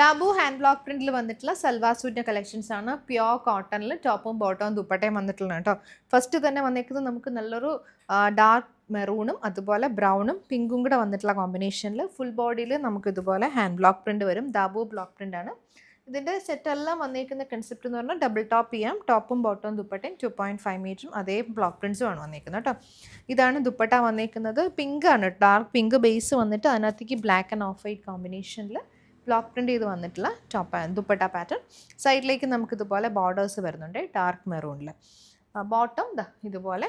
Taboo hand block പ്രിന്റിൽ വന്നിട്ടുള്ള salwar സൂറ്റിൻ്റെ collections ആണ്. Pure കോട്ടണിൽ ടോപ്പും ബോട്ടവും ദുപ്പട്ടയും വന്നിട്ടുള്ളത് കേട്ടോ. ഫസ്റ്റ് തന്നെ വന്നിരിക്കുന്നത് നമുക്ക് നല്ലൊരു ഡാർക്ക് മെറൂണും അതുപോലെ ബ്രൗണും പിങ്കും കൂടെ വന്നിട്ടുള്ള കോമ്പിനേഷനിൽ ഫുൾ ബോഡിയിൽ നമുക്ക് ഇതുപോലെ ഹാൻഡ് ബ്ലോക്ക് പ്രിന്റ് വരും. ടാബു ബ്ലോക്ക് പ്രിന്റ് ആണ്. ഇതിൻ്റെ സെറ്റെല്ലാം വന്നിരിക്കുന്ന കൺസെപ്റ്റ് എന്ന് പറഞ്ഞാൽ ഡബിൾ ടോപ്പ് ചെയ്യാം. ടോപ്പും ബോട്ടവും ദുപ്പട്ടയും 2.5 മീറ്ററും അതേ ബ്ലോക്ക് പ്രിൻസും ആണ് വന്നിരിക്കുന്നത് കേട്ടോ. ഇതാണ് ദുപ്പട്ട വന്നിരിക്കുന്നത്. പിങ്ക് ആണ്, ഡാർക്ക് പിങ്ക് ബേസ് വന്നിട്ട് അതിനകത്തേക്ക് ബ്ലാക്ക് ആൻഡ് ഓഫ് വൈറ്റ് കോമ്പിനേഷനിൽ ബ്ലോക്ക് പ്രിന്റ് ചെയ്ത് വന്നിട്ടുള്ള ദുപ്പട്ട പാറ്റേൺ. സൈഡിലേക്ക് നമുക്ക് ഇതുപോലെ ബോർഡേഴ്സ് വരുന്നുണ്ട് ഡാർക്ക് മെറൂണിൽ. ബോട്ടം ഇതുപോലെ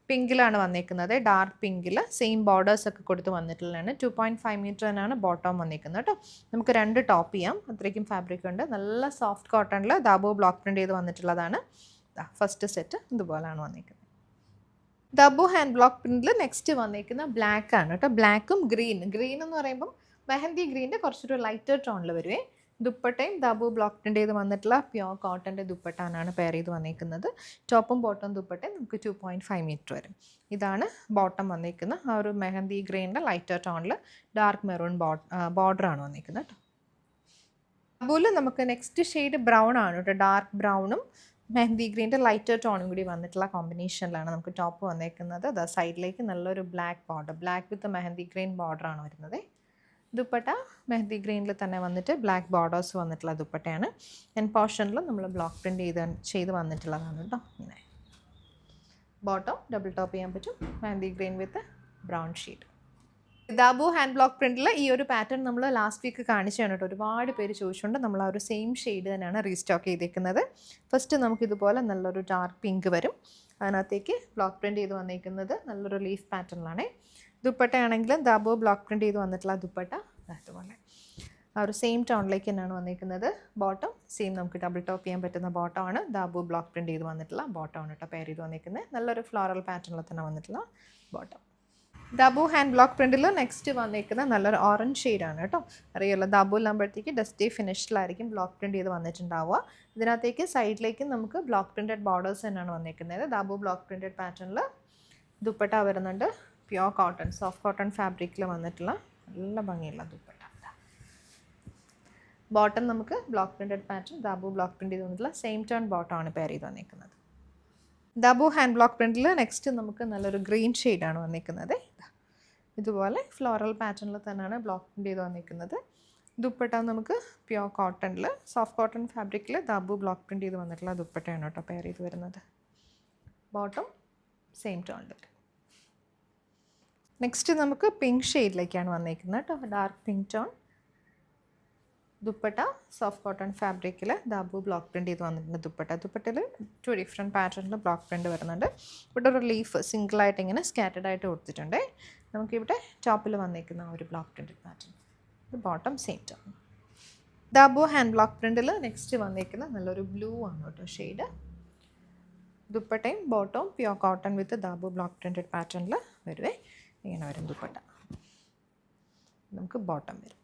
പിങ്കിലാണ് വന്നിരിക്കുന്നത്, ഡാർക്ക് പിങ്കിൽ സെയിം ബോർഡേഴ്സ് ഒക്കെ കൊടുത്ത് വന്നിട്ടുള്ളതാണ്. 2.5 മീറ്റർ തന്നെയാണ് ബോട്ടം വന്നിരിക്കുന്നത് കേട്ടോ. നമുക്ക് രണ്ട് ടോപ്പ് ചെയ്യാം, അത്രയ്ക്കും ഫാബ്രിക് ഉണ്ട്. നല്ല സോഫ്റ്റ് കോട്ടണിൽ ദാബു ബ്ലോക്ക് പ്രിന്റ് ചെയ്ത് വന്നിട്ടുള്ളതാണ്. ഫസ്റ്റ് സെറ്റ് ഇതുപോലെയാണ് വന്നിരിക്കുന്നത്. ദാബു ഹാൻഡ് ബ്ലോക്ക് പ്രിന്റിൽ നെക്സ്റ്റ് വന്നിരിക്കുന്ന ബ്ലാക്ക് ആണ് കേട്ടോ. ബ്ലാക്കും ഗ്രീൻ എന്ന് പറയുമ്പം മെഹന്തി ഗ്രീൻ്റെ കുറച്ചൊരു ലൈറ്റർ ടോണിൽ വരുവേ. ദുപ്പട്ടയും ദാബു ബ്ലോക്ക് പ്രിന്റ് ചെയ്ത് വന്നിട്ടുള്ള പ്യോർ കോട്ടൻ്റെ ദുപ്പട്ടാനാണ് പെയർ ചെയ്ത് വന്നിരിക്കുന്നത്. ടോപ്പും ബോട്ടം ദുപ്പട്ടയും നമുക്ക് 2.5 മീറ്റർ വരും. ഇതാണ് ബോട്ടം വന്നിരിക്കുന്നത്. ആ ഒരു മെഹന്തി ഗ്രീൻ്റെ ലൈറ്റർ ടോണിൽ ഡാർക്ക് മെറൂൺ ബോർഡറാണ് വന്നിരിക്കുന്നത് കേട്ടോ. ദാബുവിൽ നമുക്ക് നെക്സ്റ്റ് ഷെയ്ഡ് ബ്രൗൺ ആണ് കേട്ടോ. ഡാർക്ക് ബ്രൗണും മെഹന്തി ഗ്രീൻ്റെ ലൈറ്റർ ടോണും കൂടി വന്നിട്ടുള്ള കോമ്പിനേഷനിലാണ് നമുക്ക് ടോപ്പ് വന്നിരിക്കുന്നത്. സൈഡിലേക്ക് നല്ലൊരു black border, black with mehndi green ബോർഡറാണ് വരുന്നത്. ദുപ്പട്ട മെഹന്തി ഗ്രീനിൽ തന്നെ വന്നിട്ട് ബ്ലാക്ക് ബോർഡേഴ്സ് വന്നിട്ടുള്ള ദുപ്പട്ടയാണ്. ആൻഡ് പോർഷനിൽ നമ്മൾ ബ്ലോക്ക് പ്രിന്റ് ചെയ്ത് വന്നിട്ടുള്ളതാണ് കേട്ടോ. ഇങ്ങനെ ബോട്ടം ഡബിൾ ടോപ്പ് ചെയ്യാൻ പറ്റും, mehndi green with brown sheet. Dabu hand block പ്രിന്റിൽ ഈ ഒരു പാറ്റേൺ നമ്മൾ ലാസ്റ്റ് വീക്ക് കാണിച്ചാണ് കേട്ടോ. ഒരുപാട് പേര് ചോദിച്ചുകൊണ്ട് നമ്മൾ ആ ഒരു സെയിം ഷെയ്ഡ് തന്നെയാണ് റീസ്റ്റോക്ക് ചെയ്തേക്കുന്നത്. ഫസ്റ്റ് നമുക്കിതുപോലെ നല്ലൊരു ഡാർക്ക് പിങ്ക് വരും. അതിനകത്തേക്ക് ബ്ലോക്ക് പ്രിന്റ് ചെയ്ത് വന്നിരിക്കുന്നത് നല്ലൊരു ലീഫ് പാറ്റേണിലാണ്. ദുപ്പട്ടയാണെങ്കിൽ ദാബു ബ്ലോക്ക് പ്രിന്റ് ചെയ്ത് വന്നിട്ടുള്ള ദുപ്പട്ട അതുപോലെ ആ ഒരു സെയിം ടോണിലേക്ക് തന്നെയാണ് വന്നിരിക്കുന്നത്. ബോട്ടം സെയിം നമുക്ക് ഡബിൾ ടോപ്പ് ചെയ്യാൻ പറ്റുന്ന ബോട്ടമാണ്. ദാബു ബ്ലോക്ക് പ്രിന്റ് ചെയ്ത് വന്നിട്ടുള്ള ബോട്ടമാണ് കേട്ടോ പെയർ ചെയ്ത് വന്നിരിക്കുന്നത്. നല്ലൊരു ഫ്ലോറൽ പാറ്റേണിൽ തന്നെ വന്നിട്ടുള്ള ബോട്ടം. ദാബു ഹാൻഡ് ബ്ലോക്ക് പ്രിന്റിൽ നെക്സ്റ്റ് വന്നിരിക്കുന്ന നല്ലൊരു ഓറഞ്ച് ഷെയ്ഡാണ് കേട്ടോ. അറിയാമല്ലോ, ദാബുലാകുമ്പോഴത്തേക്ക് ഡസ്റ്റി ഫിനിഷിലായിരിക്കും ബ്ലോക്ക് പ്രിന്റ് ചെയ്ത് വന്നിട്ടുണ്ടാവുക. ഇതിനകത്തേക്ക് സൈഡിലേക്ക് നമുക്ക് ബ്ലോക്ക് പ്രിന്റഡ് ബോർഡേഴ്സ് തന്നെയാണ് വന്നിരിക്കുന്നത്. ദാബു ബ്ലോക്ക് പ്രിന്റഡ് പാറ്റേണിൽ ദുപ്പട്ട വരുന്നുണ്ട്. പ്യോർ കോട്ടൺ, സോഫ്റ്റ് കോട്ടൺ ഫാബ്രിക്കിൽ വന്നിട്ടുള്ള നല്ല ഭംഗിയുള്ള ദുപ്പട്ട. ബോട്ടം നമുക്ക് block printed pattern Dabu block print ചെയ്ത് വന്നിട്ടുള്ള സെയിം ടോൺ ബോട്ടമാണ് പെയർ ചെയ്ത് വന്നിരിക്കുന്നത്. ദാബു ഹാൻഡ് ബ്ലോക്ക് പ്രിന്റിൽ നെക്സ്റ്റ് നമുക്ക് നല്ലൊരു ഗ്രീൻ ഷെയ്ഡാണ് വന്നിരിക്കുന്നത്. ഇതുപോലെ ഫ്ലോറൽ പാറ്റേണിൽ തന്നെയാണ് ബ്ലോക്ക് പ്രിന്റ് ചെയ്ത് വന്നിരിക്കുന്നത്. ദുപ്പട്ട നമുക്ക് പ്യോർ കോട്ടണിൽ സോഫ്റ്റ് കോട്ടൺ ഫാബ്രിക്കിൽ ദാബു ബ്ലോക്ക് പ്രിന്റ് ചെയ്ത് വന്നിട്ടുള്ള ദുപ്പട്ടയാണ് കേട്ടോ പെയർ ചെയ്ത് വരുന്നത്. ബോട്ടം സെയിം ടോണിൽ. നെക്സ്റ്റ് നമുക്ക് പിങ്ക് ഷെയ്ഡിലേക്കാണ് വന്നിരിക്കുന്നത് കേട്ടോ. Dark pink tone. Dupatta soft cotton ഫാബ്രിക്കിൽ ദാബു ബ്ലോക്ക് പ്രിന്റ് ചെയ്ത് വന്നിട്ടുണ്ട്. ദുപ്പട്ടയിൽ 2 ഡിഫറെൻറ്റ് പാറ്റേണിൽ ബ്ലോക്ക് പ്രിന്റ് വരുന്നുണ്ട്. ഇവിടെ ഒരു ലീഫ് സിംഗിളായിട്ട് ഇങ്ങനെ സ്കാറ്റർഡ് ആയിട്ട് കൊടുത്തിട്ടുണ്ട്. നമുക്കിവിടെ ടോപ്പിൽ വന്നിരിക്കുന്ന ഒരു ബ്ലോക്ക് പ്രിന്റഡ് പാറ്റേൺ. ഇത് bottom same tone. Dabu hand block പ്രിന്റിൽ നെക്സ്റ്റ് വന്നിരിക്കുന്ന നല്ലൊരു ബ്ലൂ ആണ് കേട്ടോ ഷെയ്ഡ്. ദുപ്പട്ടയും ബോട്ടവും pure cotton with dabu block printed പാറ്റേണിൽ വരുവേ. ഇങ്ങനെ വരും ദുപ്പട്ട. നമുക്ക് ബോട്ടം വരും.